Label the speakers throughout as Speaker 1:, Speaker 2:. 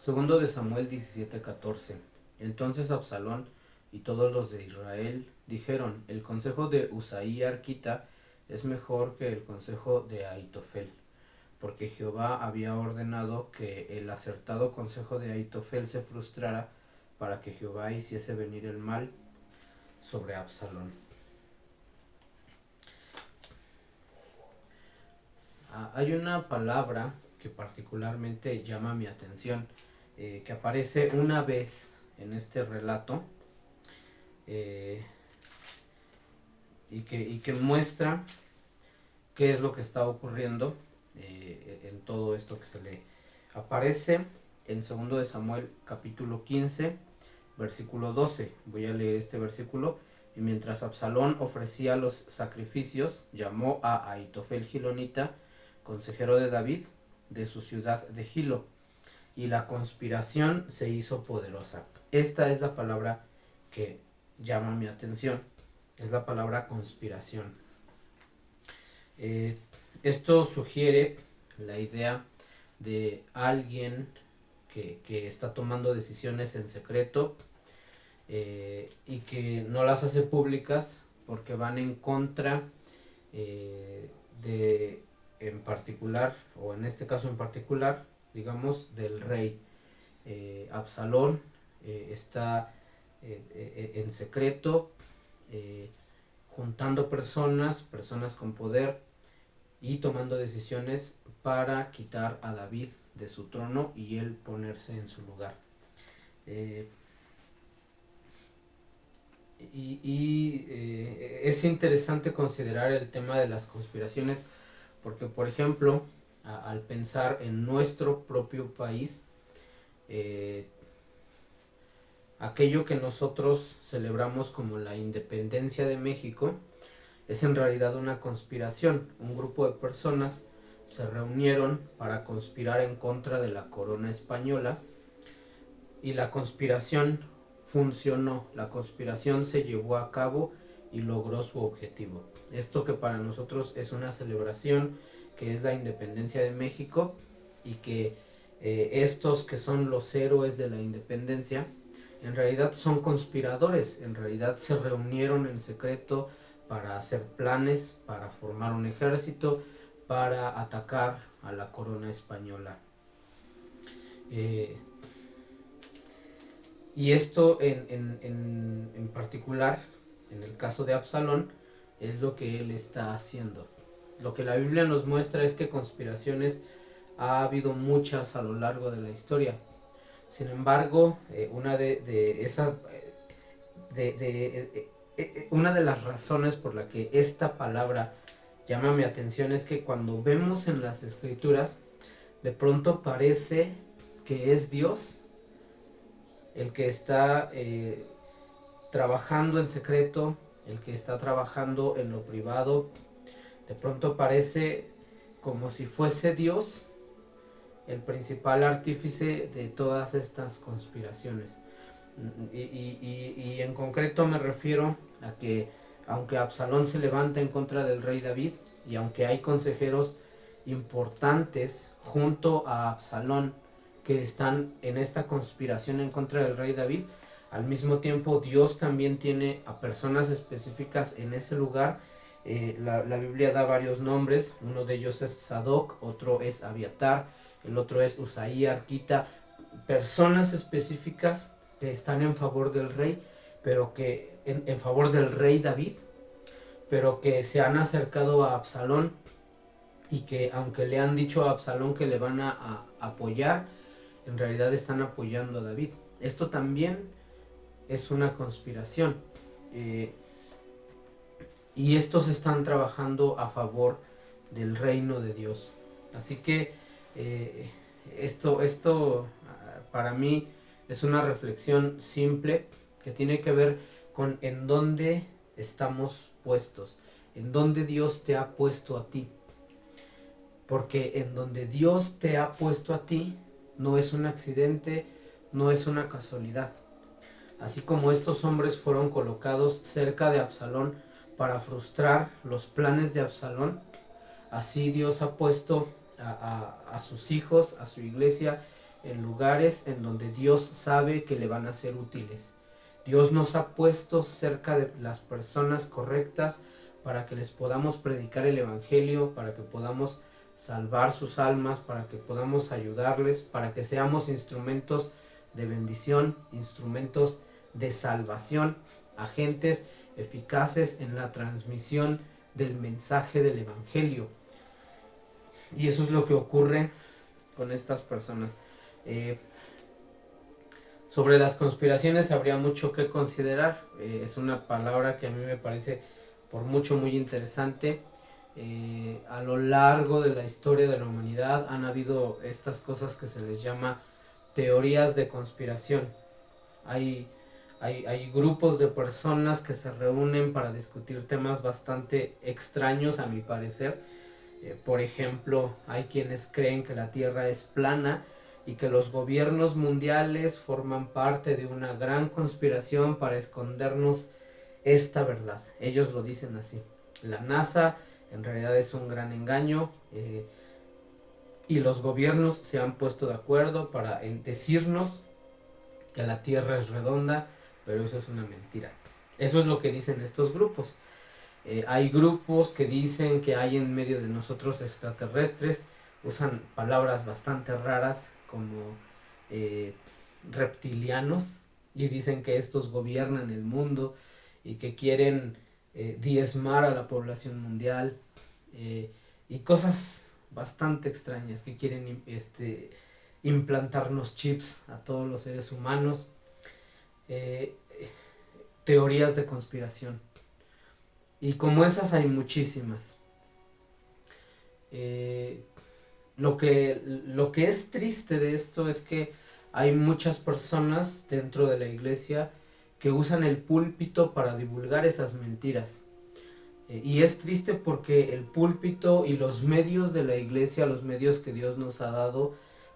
Speaker 1: Segundo de Samuel 17:14. Entonces Absalón y todos los de Israel dijeron: el consejo de Usaí arquita es mejor que el consejo de Ahitofel, porque Jehová había ordenado que el acertado consejo de Ahitofel se frustrara para que Jehová hiciese venir el mal sobre Absalón. Hay una palabra que particularmente llama mi atención, que aparece una vez en este relato, eh, y que muestra qué es lo que está ocurriendo en todo esto que se lee. Aparece en 2 de Samuel capítulo 15, versículo 12. Voy a leer este versículo. Y mientras Absalón ofrecía los sacrificios, llamó a Ahitofel Gilonita, consejero de David, de su ciudad de Gilo, y la conspiración se hizo poderosa. Esta es la palabra que llama mi atención, es la palabra conspiración. Esto sugiere la idea de alguien que está tomando decisiones en secreto, y que no las hace públicas porque van en contra de, en particular, o en este caso en particular, digamos, del rey. Absalón está en secreto, juntando personas con poder y tomando decisiones para quitar a David de su trono y él ponerse en su lugar. Es interesante considerar el tema de las conspiraciones porque, por ejemplo, al pensar en nuestro propio país, aquello que nosotros celebramos como la independencia de México es en realidad una conspiración. Un grupo de personas se reunieron para conspirar en contra de la corona española y la conspiración funcionó, la conspiración se llevó a cabo y logró su objetivo. Esto que para nosotros es una celebración, que es la independencia de México, y que estos que son los héroes de la independencia, en realidad son conspiradores, en realidad se reunieron en secreto para hacer planes, para formar un ejército, para atacar a la corona española. Y esto en particular, en el caso de Absalón, es lo que él está haciendo. Lo que la Biblia nos muestra es que conspiraciones ha habido muchas a lo largo de la historia. Sin embargo, una de las razones por la que esta palabra llama mi atención es que cuando vemos en las escrituras, de pronto parece que es Dios el que está trabajando en secreto, el que está trabajando en lo privado. De pronto parece como si fuese Dios el principal artífice de todas estas conspiraciones. Y en concreto me refiero a que aunque Absalón se levanta en contra del rey David, y aunque hay consejeros importantes junto a Absalón que están en esta conspiración en contra del rey David, al mismo tiempo Dios también tiene a personas específicas en ese lugar. La Biblia da varios nombres, uno de ellos es Sadoc, otro es Abiatar, el otro es Usaí arquita, personas específicas que están en favor del rey, pero que en favor del rey David, pero que se han acercado a Absalón y que aunque le han dicho a Absalón que le van a apoyar, en realidad están apoyando a David. Esto también es una conspiración, y estos están trabajando a favor del reino de Dios. Así que esto para mí es una reflexión simple que tiene que ver con en dónde estamos puestos, en dónde Dios te ha puesto a ti. Porque en donde Dios te ha puesto a ti no es un accidente, no es una casualidad. Así como estos hombres fueron colocados cerca de Absalón para frustrar los planes de Absalón, así Dios ha puesto a sus hijos, a su iglesia, en lugares en donde Dios sabe que le van a ser útiles. Dios nos ha puesto cerca de las personas correctas para que les podamos predicar el evangelio, para que podamos salvar sus almas, para que podamos ayudarles, para que seamos instrumentos de bendición, instrumentos de salvación, agentes eficaces en la transmisión del mensaje del evangelio. Y eso es lo que ocurre con estas personas. Sobre las conspiraciones habría mucho que considerar. Es una palabra que a mí me parece por mucho muy interesante. A lo largo de la historia de la humanidad han habido estas cosas que se les llama teorías de conspiración. Hay grupos de personas que se reúnen para discutir temas bastante extraños, a mi parecer. Por ejemplo, hay quienes creen que la Tierra es plana y que los gobiernos mundiales forman parte de una gran conspiración para escondernos esta verdad. Ellos lo dicen así. La NASA en realidad es un gran engaño, y los gobiernos se han puesto de acuerdo para decirnos que la Tierra es redonda, pero eso es una mentira. Eso es lo que dicen estos grupos. Hay grupos que dicen que hay en medio de nosotros extraterrestres, usan palabras bastante raras como reptilianos, y dicen que estos gobiernan el mundo y que quieren diezmar a la población mundial, y cosas bastante extrañas, que quieren implantarnos chips a todos los seres humanos, teorías de conspiración. Y como esas hay muchísimas. Lo que es triste de esto es que hay muchas personas dentro de la iglesia que usan el púlpito para divulgar esas mentiras. Y es triste porque el púlpito y los medios de la iglesia, los medios que Dios nos ha dado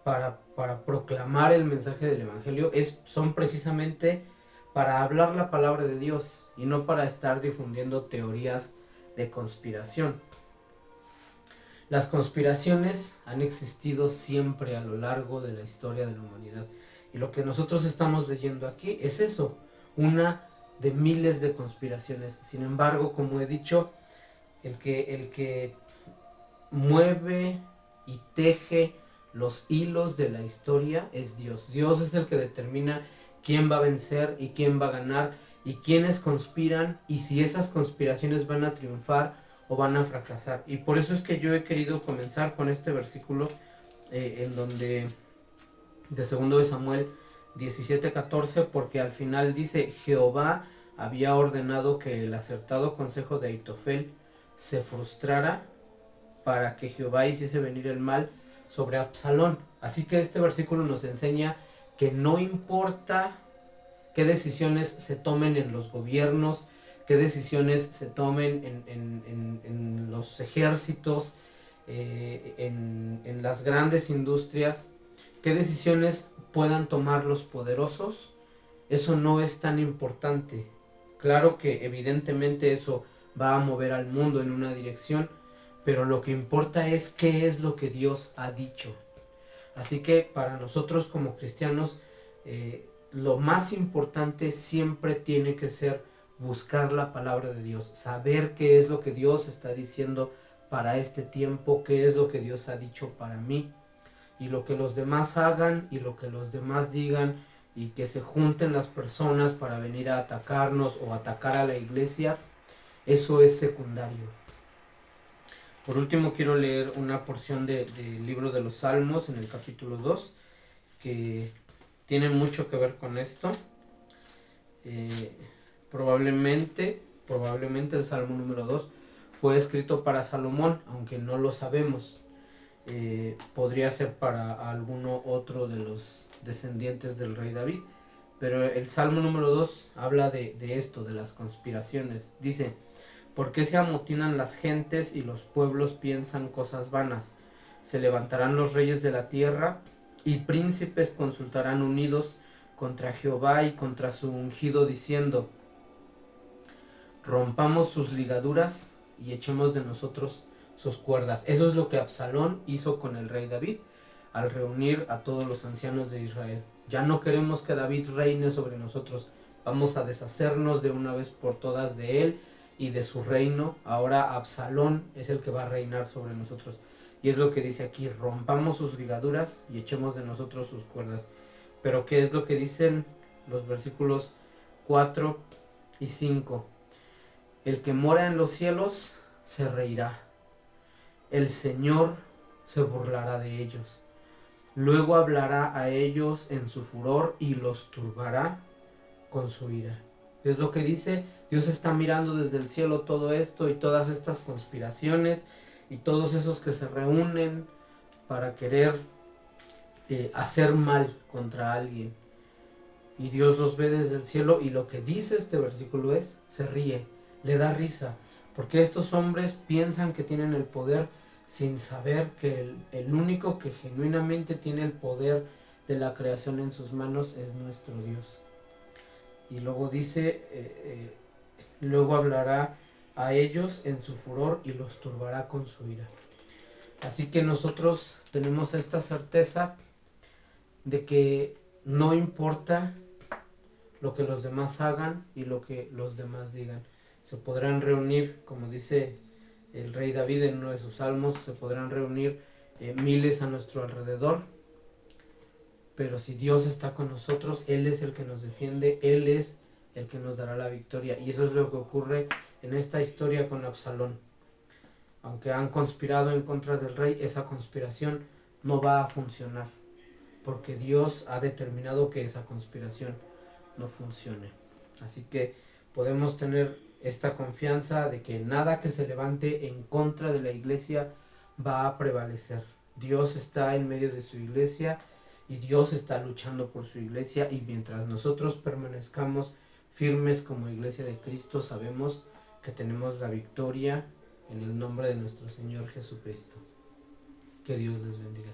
Speaker 1: para proclamar el mensaje del evangelio, son precisamente para hablar la palabra de Dios y no para estar difundiendo teorías de conspiración. Las conspiraciones han existido siempre a lo largo de la historia de la humanidad, y lo que nosotros estamos leyendo aquí es eso, una de miles de conspiraciones. Sin embargo, como he dicho, el que mueve y teje los hilos de la historia es Dios. Dios es el que determina quién va a vencer y quién va a ganar, y quiénes conspiran, y si esas conspiraciones van a triunfar o van a fracasar. Y por eso es que yo he querido comenzar con este versículo, en donde de 2 de Samuel 17:14, porque al final dice: Jehová había ordenado que el acertado consejo de Ahitofel se frustrara para que Jehová hiciese venir el mal sobre Absalón. Así que este versículo nos enseña que no importa qué decisiones se tomen en los gobiernos, qué decisiones se tomen en los ejércitos, en las grandes industrias, qué decisiones puedan tomar los poderosos, eso no es tan importante. Claro que evidentemente eso va a mover al mundo en una dirección, pero lo que importa es qué es lo que Dios ha dicho. Así que para nosotros como cristianos, lo más importante siempre tiene que ser buscar la palabra de Dios, saber qué es lo que Dios está diciendo para este tiempo, qué es lo que Dios ha dicho para mí, y lo que los demás hagan y lo que los demás digan, y que se junten las personas para venir a atacarnos o atacar a la iglesia, eso es secundario. Por último, quiero leer una porción del libro de los Salmos en el capítulo 2, que tiene mucho que ver con esto. Probablemente el Salmo número 2 fue escrito para Salomón, aunque no lo sabemos. Podría ser para alguno otro de los descendientes del rey David, pero el Salmo número 2 habla de esto, de las conspiraciones. Dice: ¿por qué se amotinan las gentes y los pueblos piensan cosas vanas? Se levantarán los reyes de la tierra y príncipes consultarán unidos contra Jehová y contra su ungido, diciendo: rompamos sus ligaduras y echemos de nosotros sus cuerdas. Eso es lo que Absalón hizo con el rey David. al reunir a todos los ancianos de Israel. Ya no queremos que David reine sobre nosotros, vamos a deshacernos de una vez por todas de él y de su reino. Ahora Absalón es el que va a reinar sobre nosotros. Y es lo que dice aquí: rompamos sus ligaduras y echemos de nosotros sus cuerdas. Pero ¿qué es lo que dicen los versículos 4 y 5? El que mora en los cielos se reirá, el Señor se burlará de ellos. Luego hablará a ellos en su furor y los turbará con su ira. Es lo que dice. Dios está mirando desde el cielo todo esto y todas estas conspiraciones y todos esos que se reúnen para querer hacer mal contra alguien. Y Dios los ve desde el cielo, y lo que dice este versículo es: se ríe, le da risa, porque estos hombres piensan que tienen el poder sin saber que el único que genuinamente tiene el poder de la creación en sus manos es nuestro Dios. Y luego dice, luego hablará a ellos en su furor y los turbará con su ira. Así que nosotros tenemos esta certeza de que no importa lo que los demás hagan y lo que los demás digan. Se podrán reunir, como dice el rey David en uno de sus salmos, se podrán reunir miles a nuestro alrededor, pero si Dios está con nosotros, Él es el que nos defiende, Él es el que nos dará la victoria. Y eso es lo que ocurre en esta historia con Absalón. Aunque han conspirado en contra del rey, esa conspiración no va a funcionar, porque Dios ha determinado que esa conspiración no funcione. Así que podemos tener esta confianza de que nada que se levante en contra de la iglesia va a prevalecer. Dios está en medio de su iglesia y Dios está luchando por su iglesia, y mientras nosotros permanezcamos firmes como iglesia de Cristo, sabemos que tenemos la victoria en el nombre de nuestro Señor Jesucristo. Que Dios les bendiga.